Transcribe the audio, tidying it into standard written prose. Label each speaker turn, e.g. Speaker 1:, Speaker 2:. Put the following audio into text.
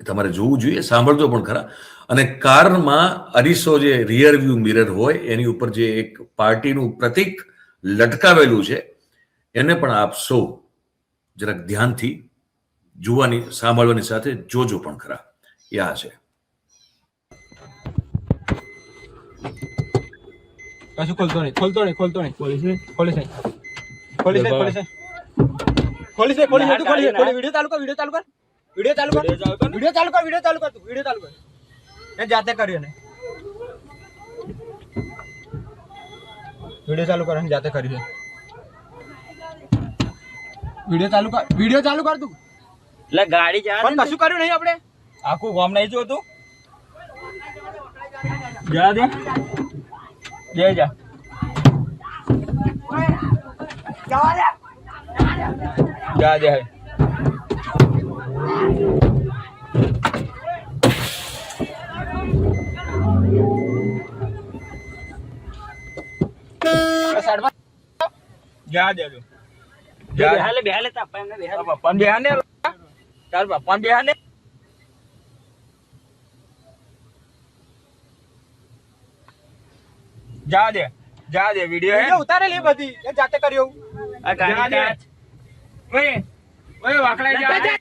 Speaker 1: તમારે જોવું જોઈએ, સાંભળજો પણ ખરા. અને કારમાં અરીસો જે રિયર વ્યૂ મિરર હોય એની ઉપર જે એક પાર્ટીનું પ્રતીક લટકાવેલું છે એને પણ આપ સૌ જરાક ધ્યાનથી જોવાની સાંભળવાની સાથે જોજો પણ ખરા. એ આ છે.
Speaker 2: કશું ખોલતો નહીં પોલીસ વિડિયો ચાલુ કર મેં જાતે કર્યો ને વિડિયો ચાલુ કર જાતે કર્યું વિડિયો ચાલુ કર તું
Speaker 3: એટલે ગાડી જા
Speaker 2: પણ કશું કર્યું નહીં આપણે
Speaker 3: આખું ગામ નહીં જોતું
Speaker 2: જા દે જા જા દે જા દે
Speaker 3: બેહાલે તાપા એમને બેહાલે
Speaker 2: પપ્પાને બેહાને તાર પપ્પાને બેહાને જા દે વિડિયો ઉતારેલી બધી જાતે કર્યો
Speaker 3: આ ગાડી
Speaker 2: ઓય વાકડા જા